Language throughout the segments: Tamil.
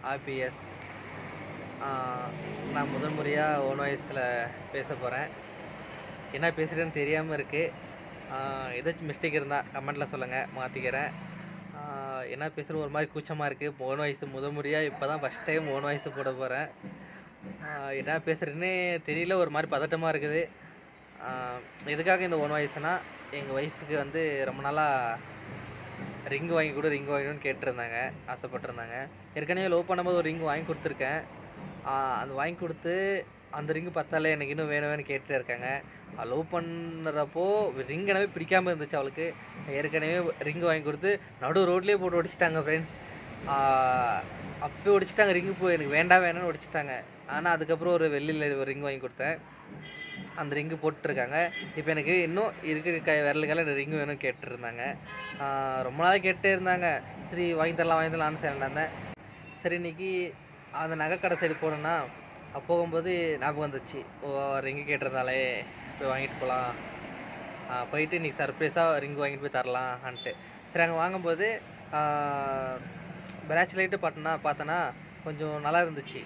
ஆர்பிஎஸ். நான் முதல் முறையாக ஓன் வாய்ஸில் பேச போகிறேன். என்ன பேசுகிறேன்னு தெரியாமல் இருக்குது. ஏதாச்சும் மிஸ்டேக் இருந்தால் கமெண்ட்டில் சொல்லுங்கள், மாற்றிக்கிறேன். என்ன பேசுகிற ஒரு மாதிரி கூச்சமாக இருக்குது. ஓன் வாய்ஸ் முதல் முறையாக இப்போ தான் ஃபஸ்ட் டைம் ஓன் வாய்ஸ் போட போகிறேன். என்ன பேசுகிறேன்னே தெரியல, ஒரு மாதிரி பதட்டமாக இருக்குது. எதுக்காக இந்த ஓன் வாய்ஸ்னால், எங்கள் ஒய்ஃபுக்கு வந்து ரொம்ப நாளாக ரிங்கு வாங்கி கொடுன்னு கேட்டிருந்தாங்க, ஆசைப்பட்டிருந்தாங்க. ஏற்கனவே லவ் பண்ணும்போது ஒரு ரிங்கு வாங்கி கொடுத்துருக்கேன். அது வாங்கி கொடுத்து அந்த ரிங்கு பத்தாலே எனக்கு இன்னும் வேணும்னு கேட்டுட்டு இருக்காங்க. லவ் பண்ணுறப்போ ரிங்கனவே பிடிக்காமல் இருந்துச்சு அவளுக்கு. ஏற்கனவே ரிங்கு வாங்கி கொடுத்து நடு ரோட்லேயே போட்டு ஒடிச்சிட்டாங்க ஃப்ரெண்ட்ஸ். அப்போ ஒடிச்சிட்டாங்க ரிங்கு, போய் எனக்கு வேண்டாம்னு ஒடிச்சிட்டாங்க. ஆனால் அதுக்கப்புறம் ஒரு வெள்ளியில் ஒரு ரிங்கு வாங்கி கொடுத்தேன், அந்த ரிங்கு போட்டுருக்காங்க. இப்போ எனக்கு இன்னும் இருக்கிற விரலுக்கெல்லாம் இந்த ரிங்கு வேணும் கேட்டுருந்தாங்க. ரொம்ப நாளாக கேட்டே இருந்தாங்க. சரி வாங்கி தரலாம்னு சேர்ந்தேன். சரி இன்றைக்கி அந்த நகைக்கடை சைடு போனேன்னா போகும்போது ஞாபகம் வந்துச்சு, ரிங்கு கேட்டிருந்தாலே போய் வாங்கிட்டு போகலாம், போயிட்டு இன்றைக்கி சர்ப்ரைஸாக ரிங்கு வாங்கிட்டு போய் தரலான்ட்டு. சரி அங்கே வாங்கும்போது பிராச்லைட்டு பார்த்தேன்னா கொஞ்சம் நல்லா இருந்துச்சு.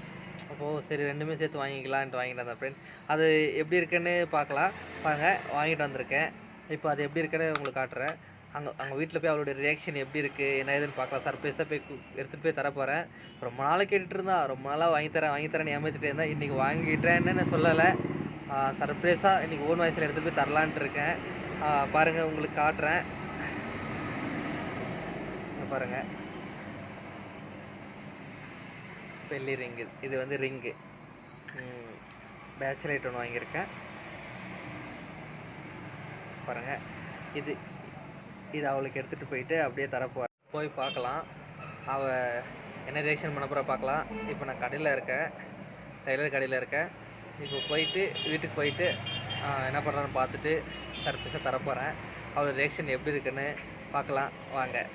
அப்போது சரி ரெண்டுமே சேர்த்து வாங்கிக்கலான்ட்டு வாங்கிட்டு வந்தேன் ஃப்ரெண்ட்ஸ். அது எப்படி இருக்குன்னு பார்க்கலாம் வாங்க. வாங்கிட்டு வந்திருக்கேன். இப்போ அது எப்படி இருக்குன்னு உங்களுக்கு காட்டுறேன். அங்கே வீட்டில் போய் அவளுடைய ரியாக்ஷன் எப்படி இருக்குது என்ன ஏதுன்னு பார்க்கலாம். சர்ப்ரைஸாக போய் எடுத்துகிட்டு போய் தரப்போகிறேன். ரொம்ப நாளாக கேட்டுட்டு இருந்தா, ரொம்ப நாளாக வாங்கித்தரேன் ஏமாற்றிட்டே இருந்தேன். இன்றைக்கி வாங்கிட்டேன்னு சொல்லலை, சர்ப்ரைஸாக இன்றைக்கி ஓன் வாய்ஸில் எடுத்துகிட்டு போய் தரலான்ட்டு இருக்கேன். பாருங்கள், உங்களுக்கு காட்டுறேன் பாருங்கள். வெள்ளி ரிங்கு, இது வந்து ரிங்கு பேச்சுலைட் ஒன்று வாங்கியிருக்கேன் பாருங்கள். இது அவளுக்கு எடுத்துகிட்டு போயிட்டு அப்படியே போய் பார்க்கலாம். அவள் என்ன ரியாக்ஷன் பண்ண போகிற பார்க்கலாம். இப்போ நான் கடையில் இருக்கேன், டெய்லர் கடையில் இருக்கேன். இப்போ போயிட்டு வீட்டுக்கு போயிட்டு என்ன பண்ணுறான்னு பார்த்துட்டு சர்ப்ரைஸாக தரப்போகிறேன். அவள் ரியாக்ஷன் எப்படி இருக்குன்னு பார்க்கலாம் வாங்க.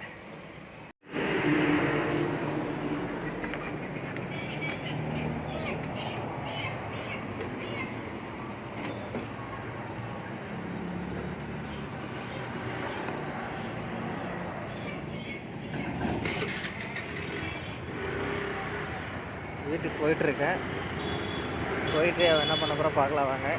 வீட்டுக்கு போயிட்டுருக்கேன். போயிட்டு அவன் என்ன பண்ண போகிற பார்க்கலாம் வாங்க.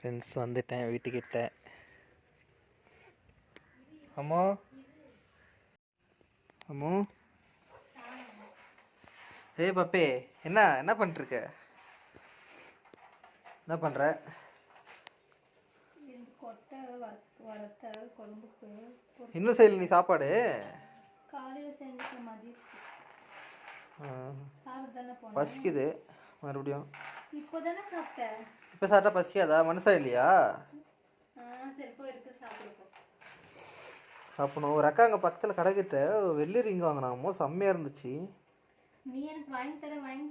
ஃப்ரெண்ட்ஸ் வந்துட்டேன் வீட்டுக்கிட்ட. அம்மா ஏய் பப்பே, என்ன பண்ணிட்டுருக்க? என்ன பண்ணுற? இன்னும் செய்யல நீ சாப்பாடு? பசிக்குது மறுபடியும். இப்போ சாப்பிட்டா பசிக்காதா? மனசா இல்லையா? சாப்பிடணும். ஒரு அக்கா அங்கே பக்கத்தில் கடைக்கிட்ட வெள்ளி ரிங் வாங்கினாமோ, செம்மையாக இருந்துச்சு. நீ எனக்கு வாங்கி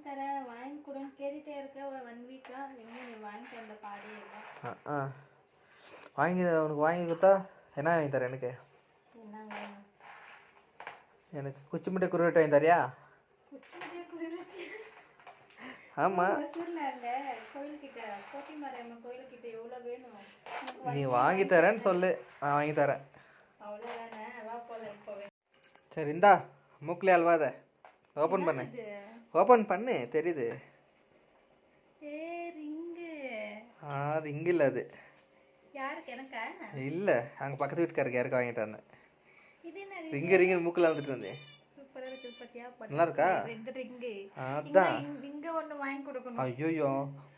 தர வாங்கி கொடுன்னு கேட்டுட்டே இருக்க. 1 வீக்கா எங்கே நீ வாங்கி தரல பாடே இல்லை. உனக்கு வாங்கி கொடுத்தா என்ன வாங்கி தரேன்? என்னங்க எனக்கு குச்சி மிட்டை குருவட்டை வாங்கி தரியா? ஆமாம், கோயில்கிட்ட கோட்டிமாரியம்மன் கோயில்கிட்ட எவ்வளோ வேணும்? நீ வாங்கி தரேன்னு சொல்லு, நான் வாங்கி தரேன். அவ்வளோதானே, வா போல இப்போவே. சரி இந்தா, மூக்கிலே அல்வாத ஓப்பன் பண்ணு தெரியுது. ரிங்கு இல்லை அது. யாருக்கு? எனக்கா? இல்லை, அங்கே பக்கத்து வீட்டுக்காரருக்கு யாருக்கு வாங்கிட்டு வந்தேன். ரிங்கு மூக்கில் வந்துட்டு வந்தேன். சூப்பராக இருக்குது பாத்தியா? நல்லா இருக்கா? 2 ரிங்கு. அதான். இங்க ஒண்ணு வாங்கி கொடுக்கணும். ஐயோ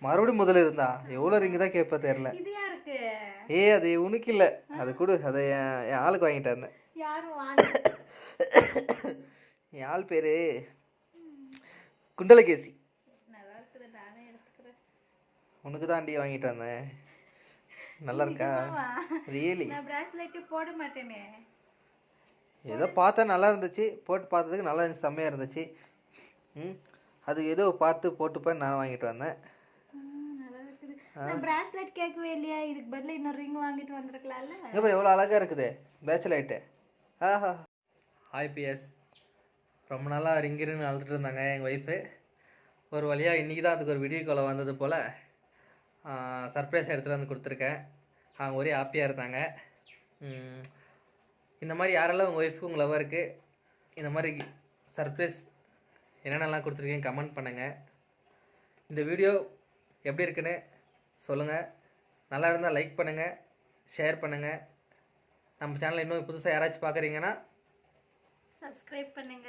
மறுபடியும் முதல்ல இருந்தா எவ்வளோ ரிங்கு தான் கேட்ப தெரியல. இது யாருக்கு? அது உனக்கு இல்லை, அது கொடு. அதை என் ஆளுக்கு வாங்கிட்டு வந்தேன். யாரும் வாங்க. என் ஆள் பேர் குண்டலகேசி. நல்லா இருக்குது, நானே எடுத்துக்கிறேன். உனக்கு தான் அண்டி வாங்கிட்டு வந்தேன். நல்லா இருக்கா? ரியலி? நான் பிராஸ்லெட் போட மாட்டேனே. ஏதோ பார்த்தா நல்லா இருந்துச்சு, போட்டு பார்த்ததுக்கு நல்லா இருந்துச்சு, செம்மையாக இருந்துச்சு. அது ஏதோ பார்த்து போட்டுப்பேன் நான் வாங்கிட்டு வந்தேன். நல்லா இருக்குது. நான் பிராஸ்லெட் கேட்கவே இல்லையா? இதுக்கு பதிலா இன்னொரு ரிங் வாங்கிட்டு வந்திருக்கலாம்ல. இங்கே எவ்வளோ அழகாக இருக்குது பேச்சலைட்டு. ஆஹா. Hi PS. ரொம்ப நாளாக ரிங்கிருன்னு அழுதுட்டு இருந்தாங்க எங்கள் ஒய்ஃபு. ஒரு வழியாக இன்றைக்கி தான் அதுக்கு ஒரு வீடியோ கால் வந்தது போல் சர்ப்ரைஸ் எடுத்துகிட்டு வந்து கொடுத்துருக்கேன். அவங்க ஒரே ஹாப்பியாக இருந்தாங்க. இந்த மாதிரி யாரெல்லாம் உங்கள் ஒய்ஃபுக்கு உங்கள் லவருக்கு இந்த மாதிரி சர்ப்ரைஸ் என்னென்னலாம் கொடுத்துருக்கீங்க கமெண்ட் பண்ணுங்கள். இந்த வீடியோ எப்படி இருக்குன்னு சொல்லுங்கள். நல்லா இருந்தால் லைக் பண்ணுங்கள், ஷேர் பண்ணுங்கள். நம்ம சேனலை இன்னும் புதுசாக யாராச்சும் பார்க்குறீங்கன்னா சப்ஸ்கிரைப் பண்ணுங்க.